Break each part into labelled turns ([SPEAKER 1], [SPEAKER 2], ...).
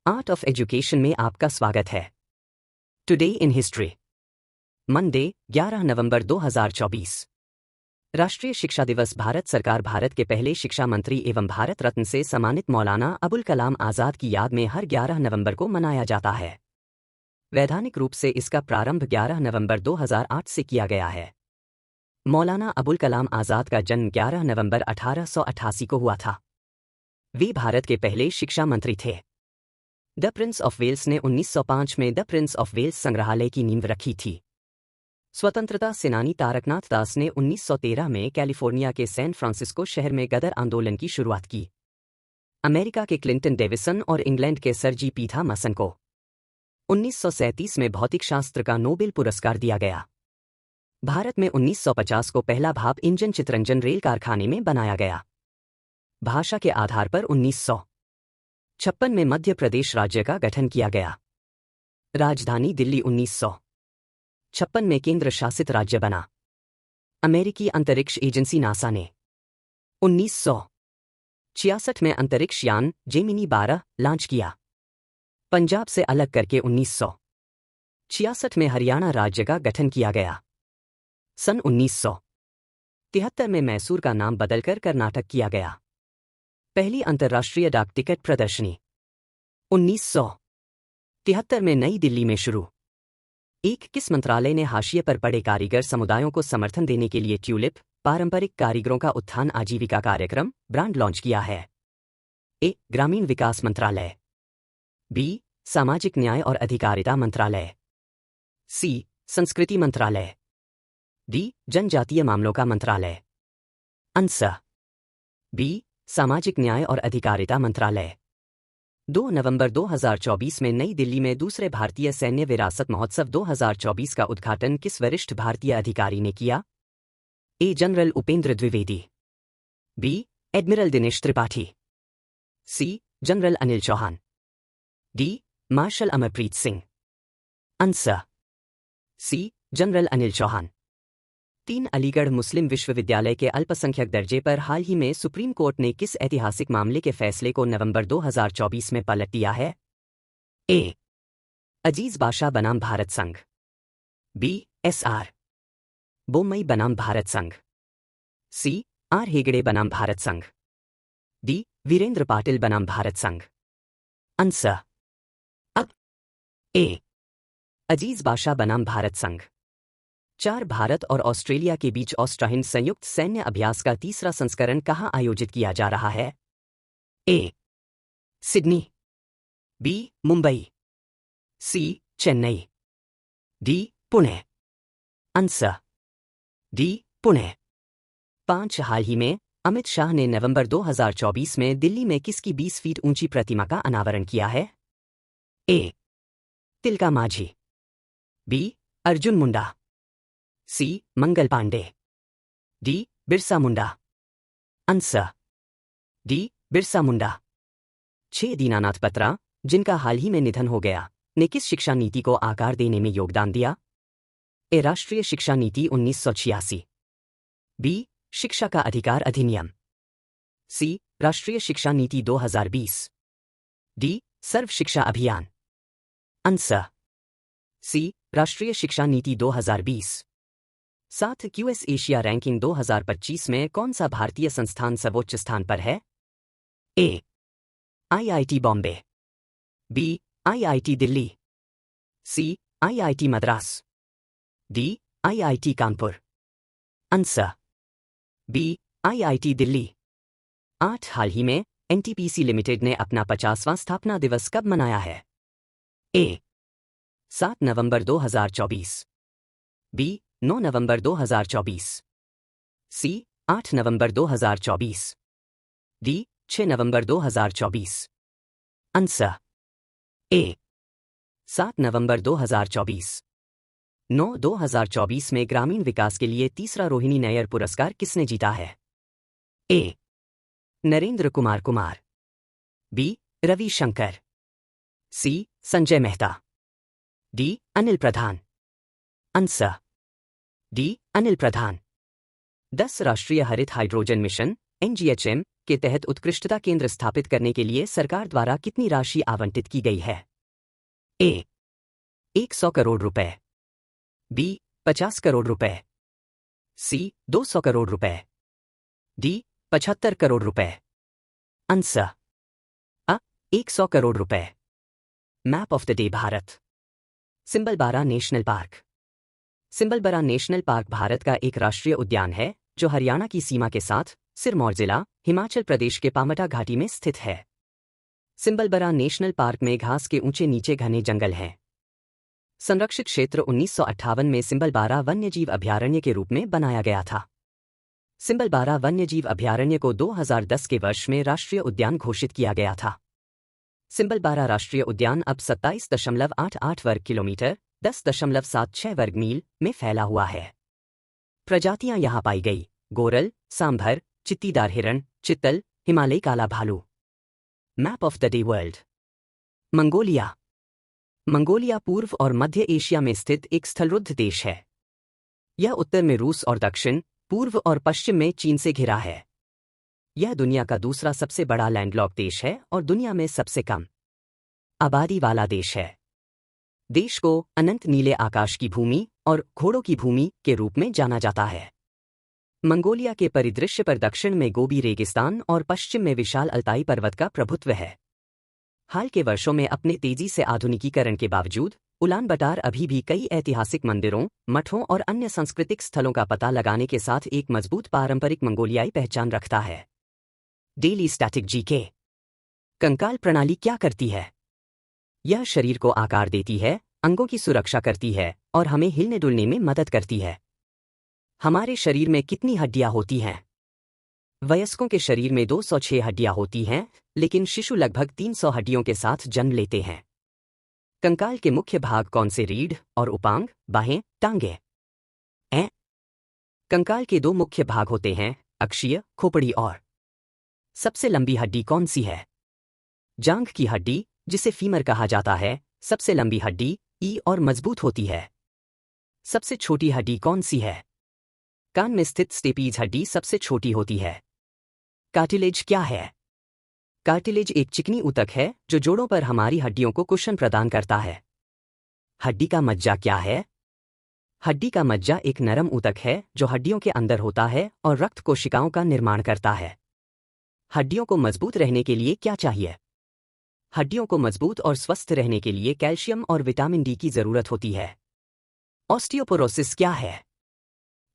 [SPEAKER 1] Art of education में आपका स्वागत है। टुडे इन हिस्ट्री, मंडे 11 नवंबर 2024। राष्ट्रीय शिक्षा दिवस। भारत सरकार भारत के पहले शिक्षा मंत्री एवं भारत रत्न से सम्मानित मौलाना अबुल कलाम आज़ाद की याद में हर 11 नवंबर को मनाया जाता है। वैधानिक रूप से इसका प्रारंभ 11 नवंबर 2008 से किया गया है। मौलाना अबुल कलाम आज़ाद का जन्म 11 नवंबर 1888 को हुआ था। वे भारत के पहले शिक्षा मंत्री थे। द प्रिंस ऑफ वेल्स ने 1905 में द प्रिंस ऑफ वेल्स संग्रहालय की नींव रखी थी। स्वतंत्रता सेनानी तारकनाथ दास ने 1913 में कैलिफोर्निया के सैन फ्रांसिस्को शहर में गदर आंदोलन की शुरुआत की। अमेरिका के क्लिंटन डेविसन और इंग्लैंड के सर जी पीथा मसन को 1937 में भौतिक शास्त्र का नोबेल पुरस्कार दिया गया। भारत में 1950 को पहला भाप इंजन चितरंजन रेल कारखाने में बनाया गया। भाषा के आधार पर 1956 में मध्य प्रदेश राज्य का गठन किया गया। राजधानी दिल्ली 1956 में केंद्र शासित राज्य बना। अमेरिकी अंतरिक्ष एजेंसी नासा ने 1966 में अंतरिक्ष यान जेमिनी 12 लॉन्च किया। पंजाब से अलग करके 1966 में हरियाणा राज्य का गठन किया गया। सन 1973 में मैसूर का नाम बदलकर कर्नाटक किया गया। पहली अंतर्राष्ट्रीय डाक टिकट प्रदर्शनी 1973 में नई दिल्ली में शुरू। किस मंत्रालय ने हाशिए पर पड़े कारीगर समुदायों को समर्थन देने के लिए ट्यूलिप, पारंपरिक कारीगरों का उत्थान आजीविका कार्यक्रम, ब्रांड लॉन्च किया है? ए. ग्रामीण विकास मंत्रालय। बी. सामाजिक न्याय और अधिकारिता मंत्रालय। सी. संस्कृति मंत्रालय। डी. जनजातीय मामलों का मंत्रालय। Answer B. सामाजिक न्याय और अधिकारिता मंत्रालय। 2 नवंबर 2024 में नई दिल्ली में दूसरे भारतीय सैन्य विरासत महोत्सव 2024 का उद्घाटन किस वरिष्ठ भारतीय अधिकारी ने किया? A. General Upendra Dwivedi. B. Admiral Dinesh Tripathi. C. General Anil Chauhan. D. Marshal Amarpreet Singh. Answer C. General Anil Chauhan. 3 Aligarh Muslim विश्वविद्यालय के अल्पसंख्यक दर्जे पर हाल ही में सुप्रीम कोर्ट ने किस ऐतिहासिक मामले के फैसले को नवंबर 2024 में पलट दिया है? ए. अजीज बाशा बनाम भारत संघ। बी. SR बोम्मई बनाम भारत संघ। सी. R हेगड़े बनाम भारत संघ। डी. वीरेंद्र पाटिल बनाम भारत संघ। आंसर अब ए. अजीज बाशा बनाम भारत संघ। 4 भारत और ऑस्ट्रेलिया के बीच ऑस्ट्राहिंड संयुक्त सैन्य अभ्यास का तीसरा संस्करण कहां आयोजित किया जा रहा है? A. Sydney. B. Mumbai. C. Chennai. D. Pune. Answer D. Pune. 5 हाल ही में अमित शाह ने नवंबर 2024 में दिल्ली में किसकी 20 फीट ऊंची प्रतिमा का अनावरण किया है? A. Tilka Manjhi. B. Arjun Munda. C. Mangal Pandey. D. Birsa Munda. Answer D. Birsa Munda. 6 Dinanath Batra, जिनका हाल ही में निधन हो गया, ने किस शिक्षा नीति को आकार देने में योगदान दिया? ए. राष्ट्रीय शिक्षा नीति 1986। बी. शिक्षा का अधिकार अधिनियम। सी. राष्ट्रीय शिक्षा नीति 2020। D. Sarva Shiksha Abhiyan. Answer C. राष्ट्रीय शिक्षा नीति 2020। 7 QS एशिया रैंकिंग 2025 में कौन सा भारतीय संस्थान सर्वोच्च स्थान पर है? A. IIT Bombay. B. IIT Delhi. C. IIT Madras. D. IIT Kanpur. Answer B. IIT Delhi. 8 हाल ही में NTPC लिमिटेड ने अपना 50वां स्थापना दिवस कब मनाया है? ए. 7 नवंबर 2024। बी. 9 नवंबर 2024। सी. 8 नवंबर 2024। डी. 6 नवंबर 2024। Answer A. 7 नवंबर 2024। 2024 में ग्रामीण विकास के लिए तीसरा रोहिणी नैयर पुरस्कार किसने जीता है? A. Narendra Kumar Kumar. B. Ravi Shankar. C. Sanjay Mehta. D. Anil Pradhan. Answer D. Anil Pradhan. 10 राष्ट्रीय हरित हाइड्रोजन मिशन NGHM के तहत उत्कृष्टता केंद्र स्थापित करने के लिए सरकार द्वारा कितनी राशि आवंटित की गई है? ए 100 करोड़ रुपए, बी 50 करोड़ रुपए, सी 200 करोड़ रुपए, डी 75 करोड़ रुपए। आंसर अ 100 करोड़ रुपए। Map of the day Bharat. Simbalbara national park. Simbalbara national park Bharat का एक राष्ट्रीय उद्यान है जो हरियाणा की सीमा के साथ सिरमौर जिला, हिमाचल प्रदेश के पामटा घाटी में स्थित है। सिंबलबारा नेशनल पार्क में घास के ऊंचे नीचे घने जंगल हैं। संरक्षित क्षेत्र 1958 में सिंबलबारा वन्यजीव अभयारण्य के रूप में बनाया गया था। सिंबलबारा वन्यजीव अभयारण्य को 2010 के वर्ष में राष्ट्रीय उद्यान घोषित किया गया था। सिंबलबारा राष्ट्रीय उद्यान अब 27.88 वर्ग किलोमीटर 10.76 वर्ग मील में फैला हुआ है। प्रजातियां यहां पाई गई: गोरल, सांभर, चित्तीदार हिरण, चित्तल, हिमालयी काला भालू। Map of the day world. Mongolia. Mongolia पूर्व और मध्य एशिया में स्थित एक स्थलरुद्ध देश है। यह उत्तर में रूस और दक्षिण, पूर्व और पश्चिम में चीन से घिरा है। यह दुनिया का दूसरा सबसे बड़ा लैंडलॉक्ड देश है और दुनिया में सबसे कम आबादी वाला देश है। देश को अनंत नीले आकाश की भूमि और घोड़ों की भूमि के रूप में जाना जाता है। मंगोलिया के परिदृश्य पर दक्षिण में गोबी रेगिस्तान और पश्चिम में विशाल अल्ताई पर्वत का प्रभुत्व है। हाल के वर्षों में अपने तेजी से आधुनिकीकरण के बावजूद उलानबटार अभी भी कई ऐतिहासिक मंदिरों, मठों और अन्य सांस्कृतिक स्थलों का पता लगाने के साथ एक मजबूत पारंपरिक मंगोलियाई पहचान रखता है। Daily static GK. कंकाल प्रणाली क्या करती है? यह शरीर को आकार देती है, अंगों की सुरक्षा करती है और हमें हिलने डुलने में मदद करती है। हमारे शरीर में कितनी हड्डियां होती हैं? वयस्कों के शरीर में 206 हड्डियां होती हैं, लेकिन शिशु लगभग 300 हड्डियों के साथ जन्म लेते हैं। कंकाल के मुख्य भाग कौन से? रीढ़ और उपांग, बाहें, टांगे। कंकाल के दो मुख्य भाग होते हैं, अक्षीय, खोपड़ी और। सबसे लंबी हड्डी कौन सी है? जांघ की हड्डी, जिसे फीमर कहा जाता है, सबसे लंबी हड्डी ई और मजबूत होती है। सबसे छोटी हड्डी कौन सी है? कान में स्थित स्टेपीज हड्डी सबसे छोटी होती है। कार्टिलेज क्या है? कार्टिलेज एक चिकनी ऊतक है जो जोड़ों पर हमारी हड्डियों को कुशन प्रदान करता है। हड्डी का मज्जा क्या है? हड्डी का मज्जा एक नरम ऊतक है जो हड्डियों के अंदर होता है और रक्त कोशिकाओं का निर्माण करता है। हड्डियों को मजबूत रहने के लिए क्या चाहिए? हड्डियों को मजबूत और स्वस्थ रहने के लिए कैल्शियम और विटामिन डी की जरूरत होती है। ऑस्टियोपोरोसिस क्या है?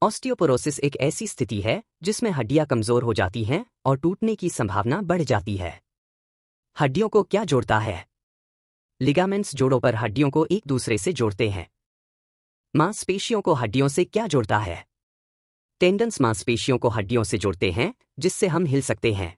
[SPEAKER 1] ऑस्टियोपोरोसिस एक ऐसी स्थिति है जिसमें हड्डियां कमजोर हो जाती हैं और टूटने की संभावना बढ़ जाती है। हड्डियों को क्या जोड़ता है? लिगामेंट्स जोड़ों पर हड्डियों को एक दूसरे से जोड़ते हैं। मांसपेशियों को हड्डियों से क्या जोड़ता है? टेंडन्स मांसपेशियों को हड्डियों से जोड़ते हैं जिससे हम हिल सकते हैं।